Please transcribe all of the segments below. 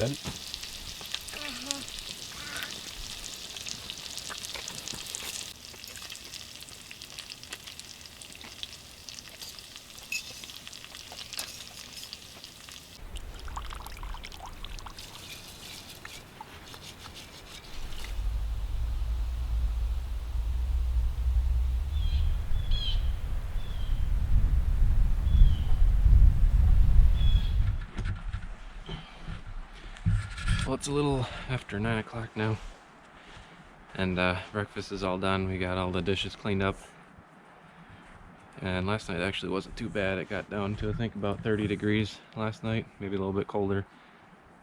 good? Well, it's a little after 9 o'clock now, and breakfast is all done. We got all the dishes cleaned up, and last night actually wasn't too bad. It got down to I think about 30 degrees last night, maybe a little bit colder,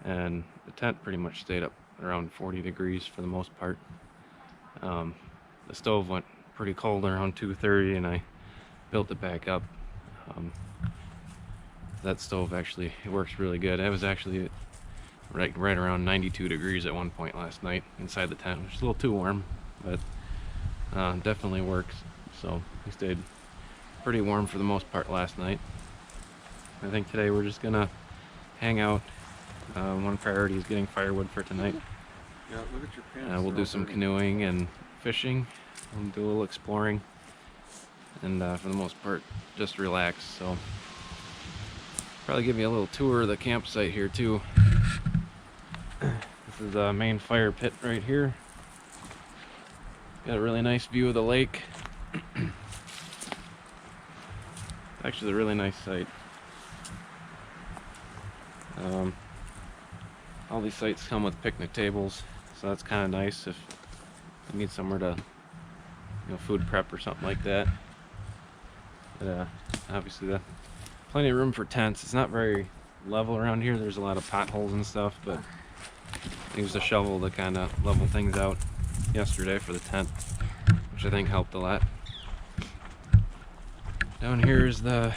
and the tent pretty much stayed up around 40 degrees for the most part. The stove went pretty cold around 2:30, and I built it back up. That stove actually, it works really good. It was actually right around 92 degrees at one point last night inside the tent, which is a little too warm, but definitely works. So we stayed pretty warm for the most part last night. I think today we're just gonna hang out. One priority is getting firewood for tonight. Yeah, look at your pants. We'll do some canoeing and fishing. We'll do a little exploring, and for the most part just relax. So probably give you a little tour of the campsite here too. This is the main fire pit right here. Got a really nice view of the lake. Actually a really nice site. All these sites come with picnic tables, so that's kind of nice if you need somewhere to, food prep or something like that. But obviously plenty of room for tents. It's not very level around here. There's a lot of potholes and stuff, but I used a shovel to kind of level things out yesterday for the tent, which I think helped a lot. Down here is the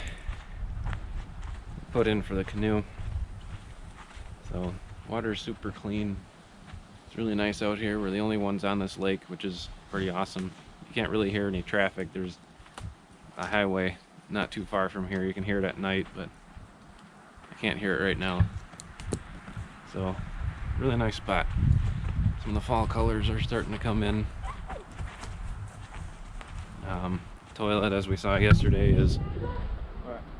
put in for the canoe. So water is super clean. It's really nice out here. We're the only ones on this lake, which is pretty awesome. You can't really hear any traffic. There's a highway not too far from here. You can hear it at night, but I can't hear it right now. So really nice spot. Some of the fall colors are starting to come in. Toilet, as we saw yesterday, is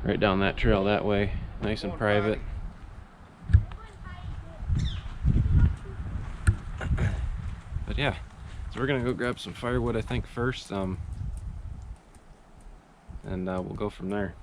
right down that trail that way, nice and private. But yeah, so we're gonna go grab some firewood, I think, first, and we'll go from there.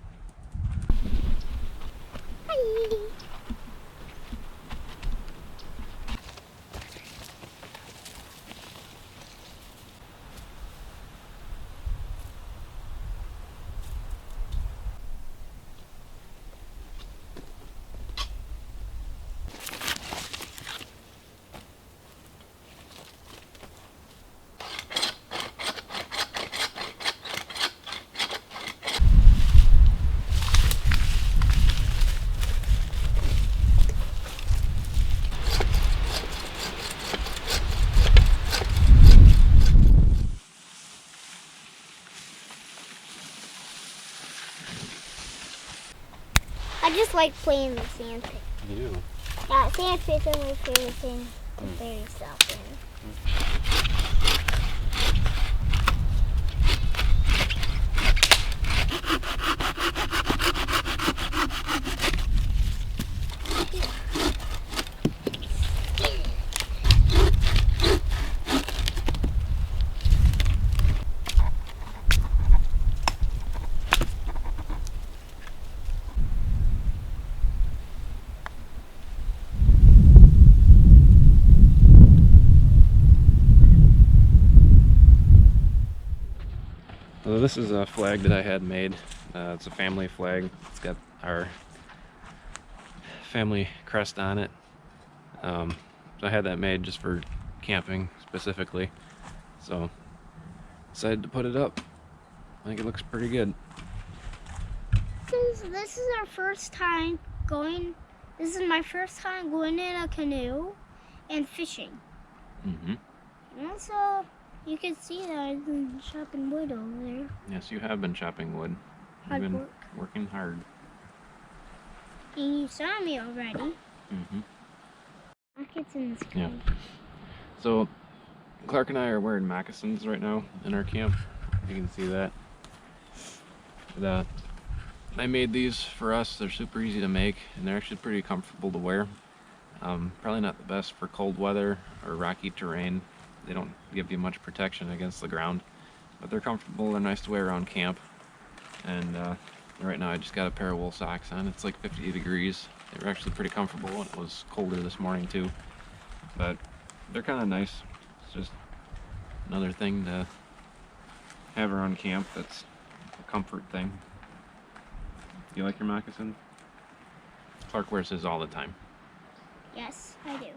I just like playing the sandpit. You do? Yeah, sandpits are my favorite thing to bury stuff in. So this is a flag that I had made. It's a family flag. It's got our family crest on it. So I had that made just for camping specifically. So decided to put it up. I think it looks pretty good. This is our first time going. This is my first time going in a canoe and fishing. Mm-hmm. And also, you can see that I've been chopping wood over there. Yes, you have been chopping wood. Hard You've been work. working hard. And you saw me already. Mm-hmm. It's in the Yeah. sky. So Clark and I are wearing moccasins right now in our camp. You can see that. I made these for us. They're super easy to make, and they're actually pretty comfortable to wear. Probably not the best for cold weather or rocky terrain. They don't give you much protection against the ground, but they're comfortable. They're nice to wear around camp. And right now I just got a pair of wool socks on. It's like 50 degrees. They were actually pretty comfortable, and it was colder this morning too. But they're kind of nice. It's just another thing to have around camp that's a comfort thing. You like your moccasins? Clark wears his all the time. Yes, I do.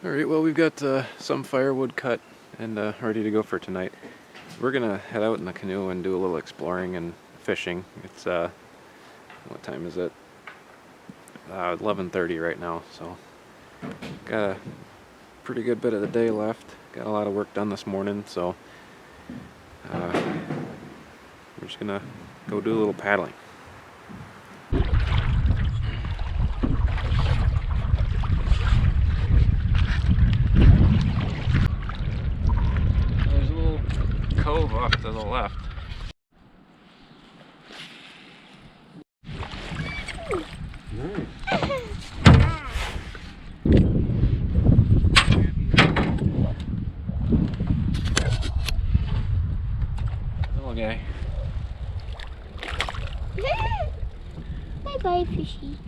Alright, well, we've got some firewood cut and ready to go for tonight. We're gonna head out in the canoe and do a little exploring and fishing. It's what time is it? 11:30 right now, so got a pretty good bit of the day left. Got a lot of work done this morning, so we're just gonna go do a little paddling. There's a little cove off to the left. Little guy. Bye-bye, fishy.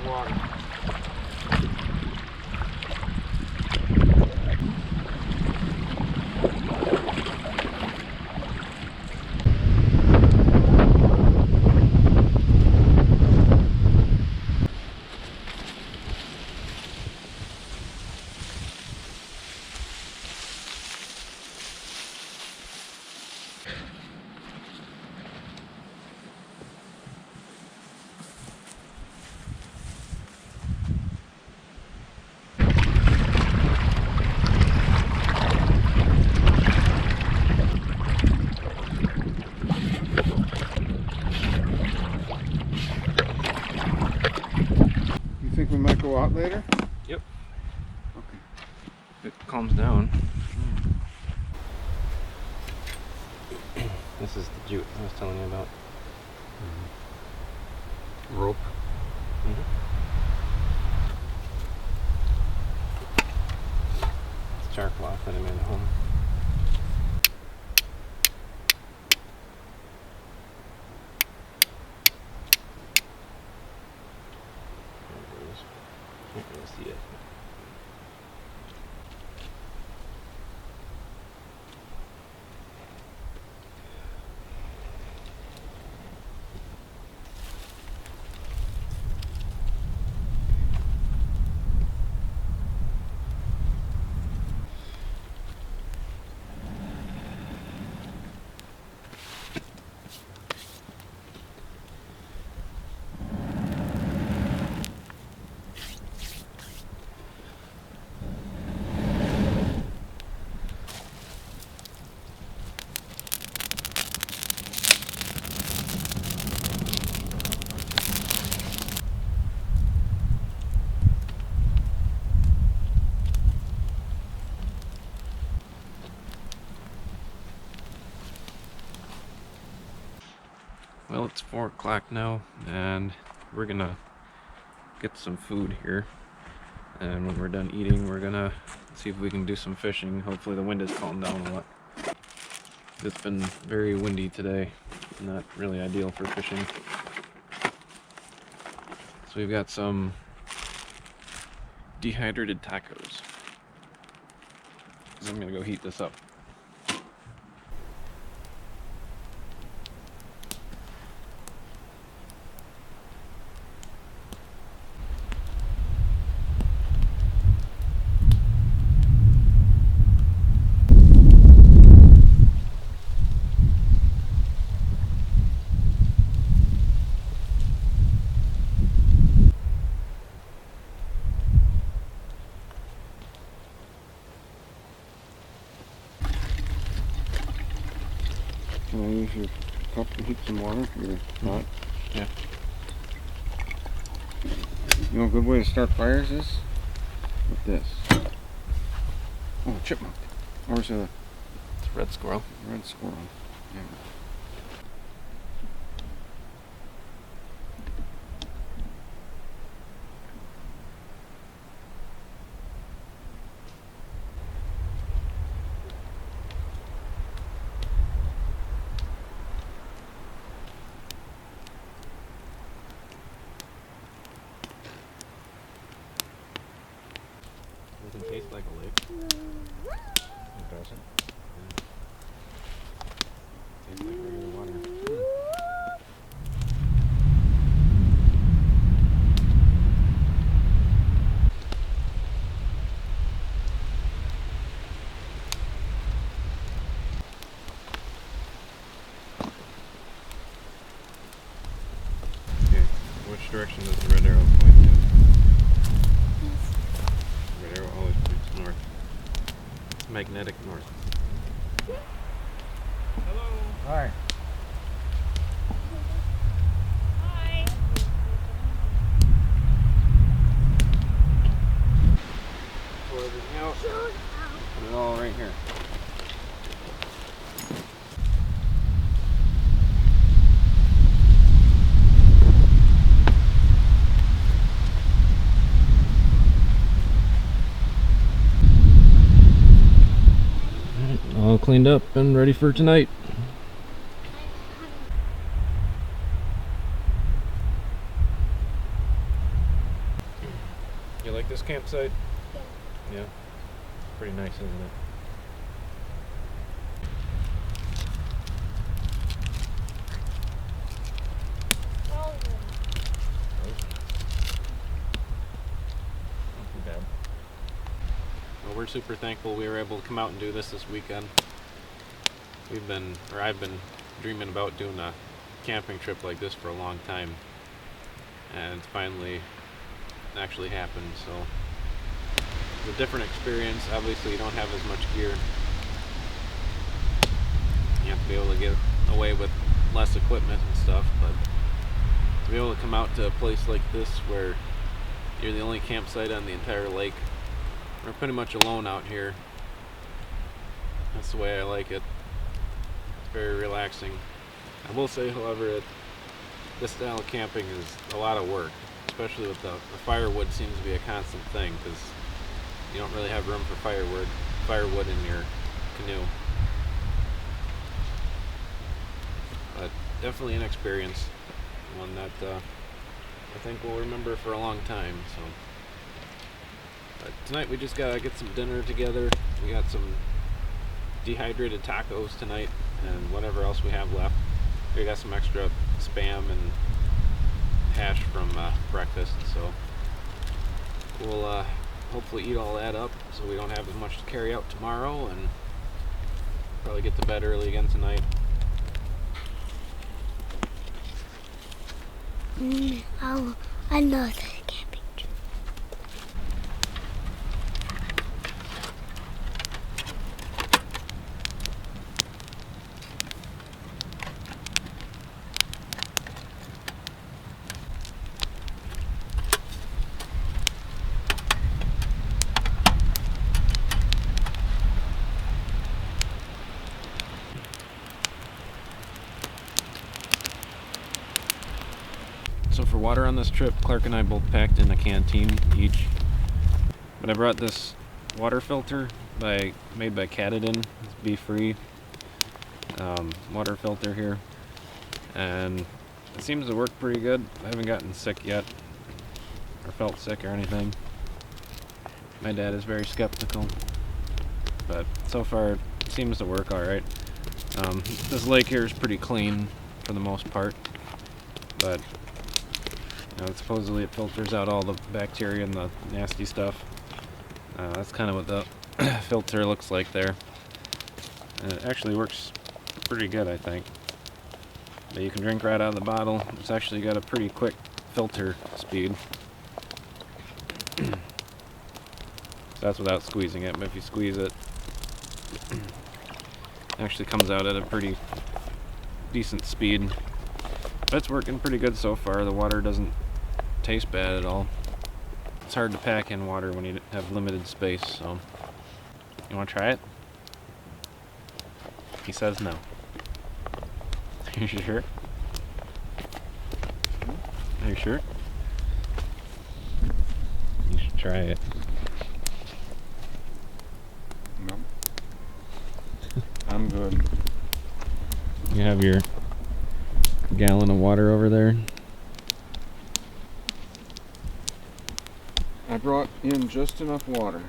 Water. You think we might go out later? Yep. Okay. If it calms down. This is the jute I was telling you about. Rope. It's char cloth that I made at home. There it is. Can't really see it. Well, it's 4 o'clock now, and we're gonna get some food here. And when we're done eating, we're gonna see if we can do some fishing. Hopefully the wind has calmed down a lot. It's been very windy today, not really ideal for fishing. So we've got some dehydrated tacos. I'm gonna go heat this up. Can I use your cup to heat some water? Your pot? Yeah. You know a good way to start fires is? With this. Oh, chipmunk. Or is it a It's a red squirrel. red squirrel? Yeah. Doesn't taste like a lake. It doesn't. Tastes like regular water. Okay, which direction does the red arrow point to? Red arrow always points north. Magnetic north. Hello. Hi. Hi. Pour everything out. Put it all right here. All cleaned up and ready for tonight. You like this campsite? Yeah. Pretty nice, isn't it? Not too bad. Well, we're super thankful we were able to come out and do this weekend. I've been dreaming about doing a camping trip like this for a long time, and it's finally actually happened. So it's a different experience. Obviously, you don't have as much gear. You have to be able to get away with less equipment and stuff, but to be able to come out to a place like this where you're the only campsite on the entire lake, we're pretty much alone out here. That's the way I like it. It's very relaxing. I will say, however, this style of camping is a lot of work, especially with the firewood seems to be a constant thing because you don't really have room for firewood in your canoe. But definitely an experience, one that I think we'll remember for a long time. So, but tonight we just gotta get some dinner together. We got some dehydrated tacos tonight and whatever else we have left. We got some extra spam and hash from breakfast, so we'll hopefully eat all that up so we don't have as much to carry out tomorrow, and probably get to bed early again tonight. Another camping trip. So for water on this trip, Clark and I both packed in a canteen each. But I brought this water filter made by Canoe. It's bee-free water filter here, and it seems to work pretty good. I haven't gotten sick yet, or felt sick or anything. My dad is very skeptical, but so far it seems to work all right. This lake here is pretty clean for the most part, but supposedly it filters out all the bacteria and the nasty stuff. That's kind of what the filter looks like there. And it actually works pretty good, I think. But you can drink right out of the bottle. It's actually got a pretty quick filter speed. So that's without squeezing it, but if you squeeze it, it actually comes out at a pretty decent speed. But it's working pretty good so far. The water doesn't taste bad at all. It's hard to pack in water when you have limited space, so... You want to try it? He says no. You sure? Are you sure? You should try it. No. I'm good. You have your gallon of water over there. I brought in just enough water.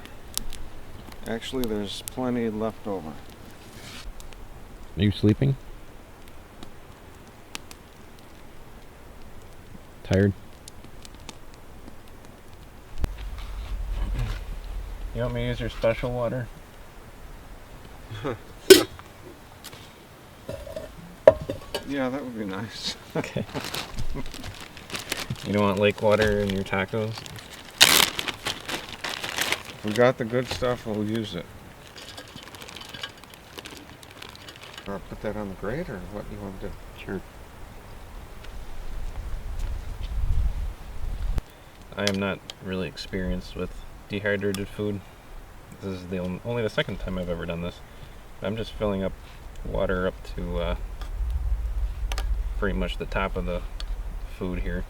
Actually, there's plenty left over. Are you sleeping? Tired? You want me to use your special water? Yeah, that would be nice. Okay. You don't want lake water in your tacos? If we got the good stuff, we'll use it. Or put that on the grate, or what do you want to do? Sure. I am not really experienced with dehydrated food. This is only the second time I've ever done this. I'm just filling up water up to pretty much the top of the food here.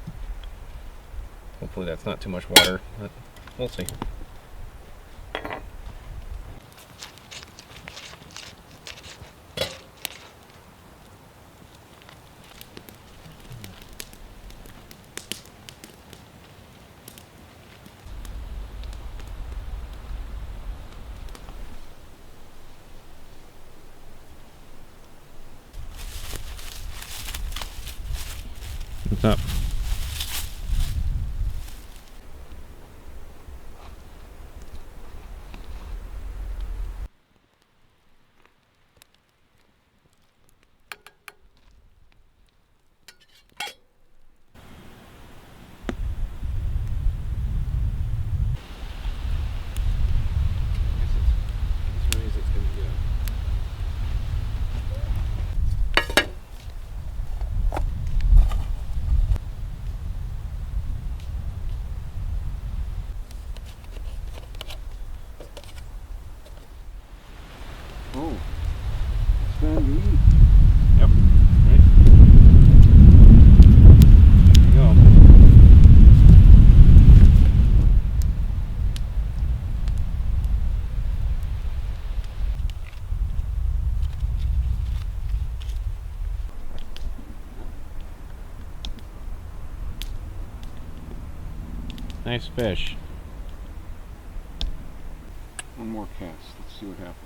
Hopefully that's not too much water, but we'll see. What's up? Oh, it's time to eat. Yep. Right. There you go. Nice fish. One more cast. Let's see what happens.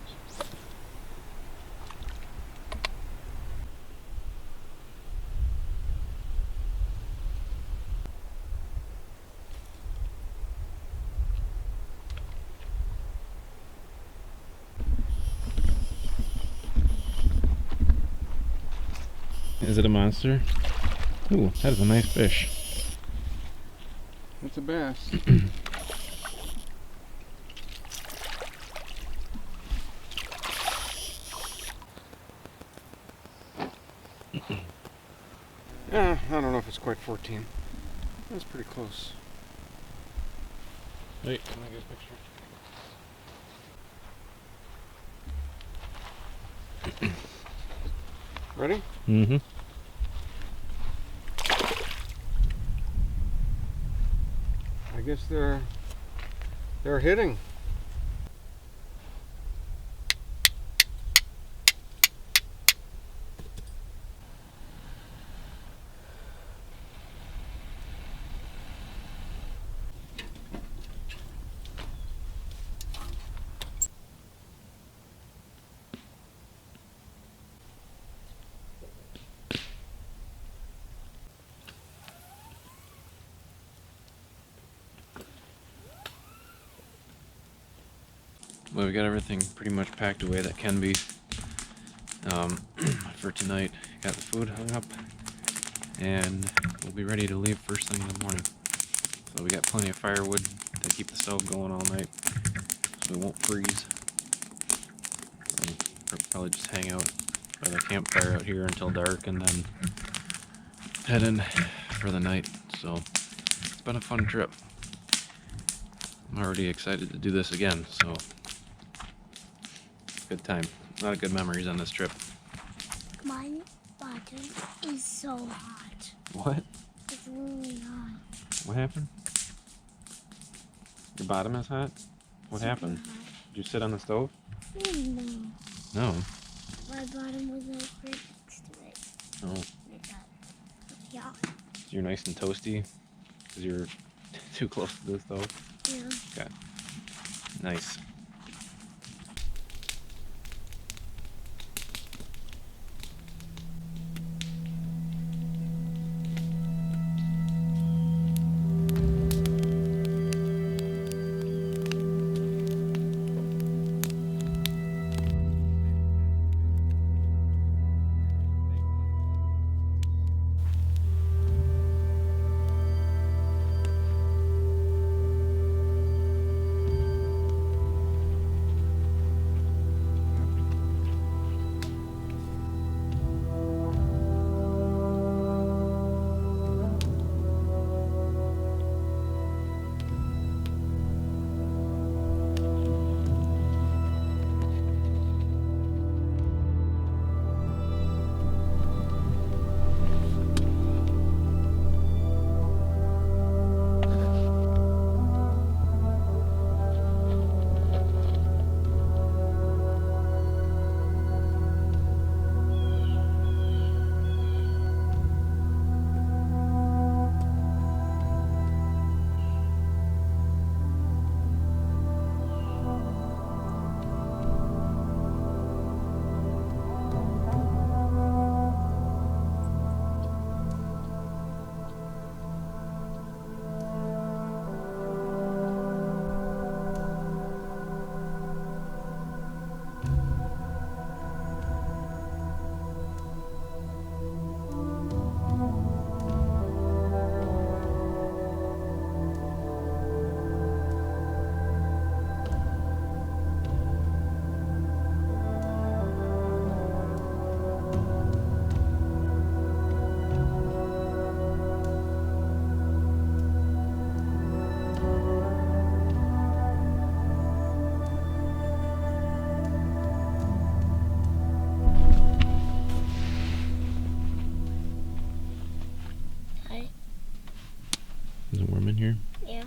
Is it a monster? Ooh, that is a nice fish. It's a bass. Yeah, I don't know if it's quite 14. That's pretty close. Wait, can I get a picture? Ready? Mm-hmm. I guess they're hitting. Well, we got everything pretty much packed away that can be for tonight. Got the food hung up, and we'll be ready to leave first thing in the morning. So we got plenty of firewood to keep the stove going all night, so we won't freeze. Probably just hang out by the campfire out here until dark and then head in for the night. So it's been a fun trip. I'm already excited to do this again, so good time. A lot of good memories on this trip. My bottom is so hot. What? It's really hot. What happened? Your bottom is hot? What Super happened? hot. Did you sit on the stove? No. No. My bottom was like right next to it. Oh. Like that. Yeah. So you're nice and toasty because you're too close to the stove? Yeah. Okay. Nice. Is it warm in here? Yeah.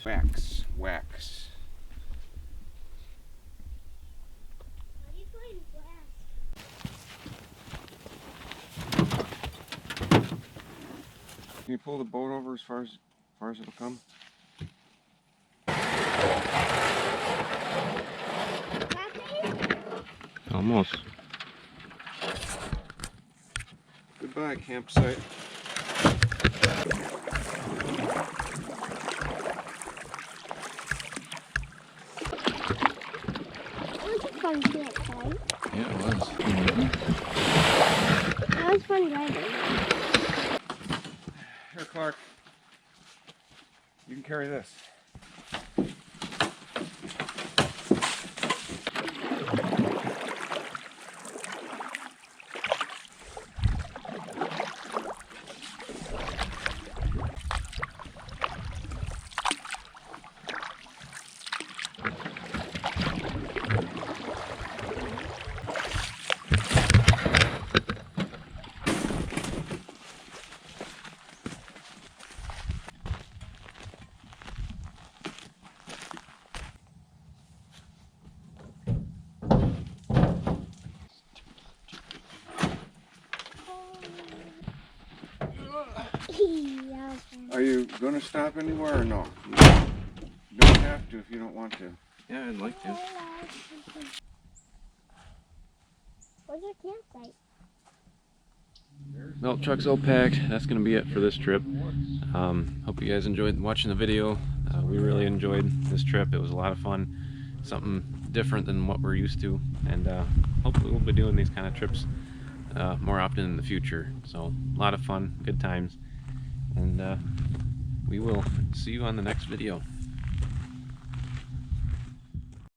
Wax, wax. Why are you going west? Can you pull the boat over as far as it'll come? Almost. Goodbye, campsite. It was a fun campsite. Yeah, it was. That was fun driving. Here, Clark. You can carry this. Are you going to stop anywhere or no? You don't have to if you don't want to. Yeah, I'd like to. Where's your campsite? Well, truck's all packed. That's going to be it for this trip. Hope you guys enjoyed watching the video. We really enjoyed this trip. It was a lot of fun. Something different than what we're used to. And hopefully we'll be doing these kind of trips more often in the future. So, a lot of fun, good times. And we will see you on the next video.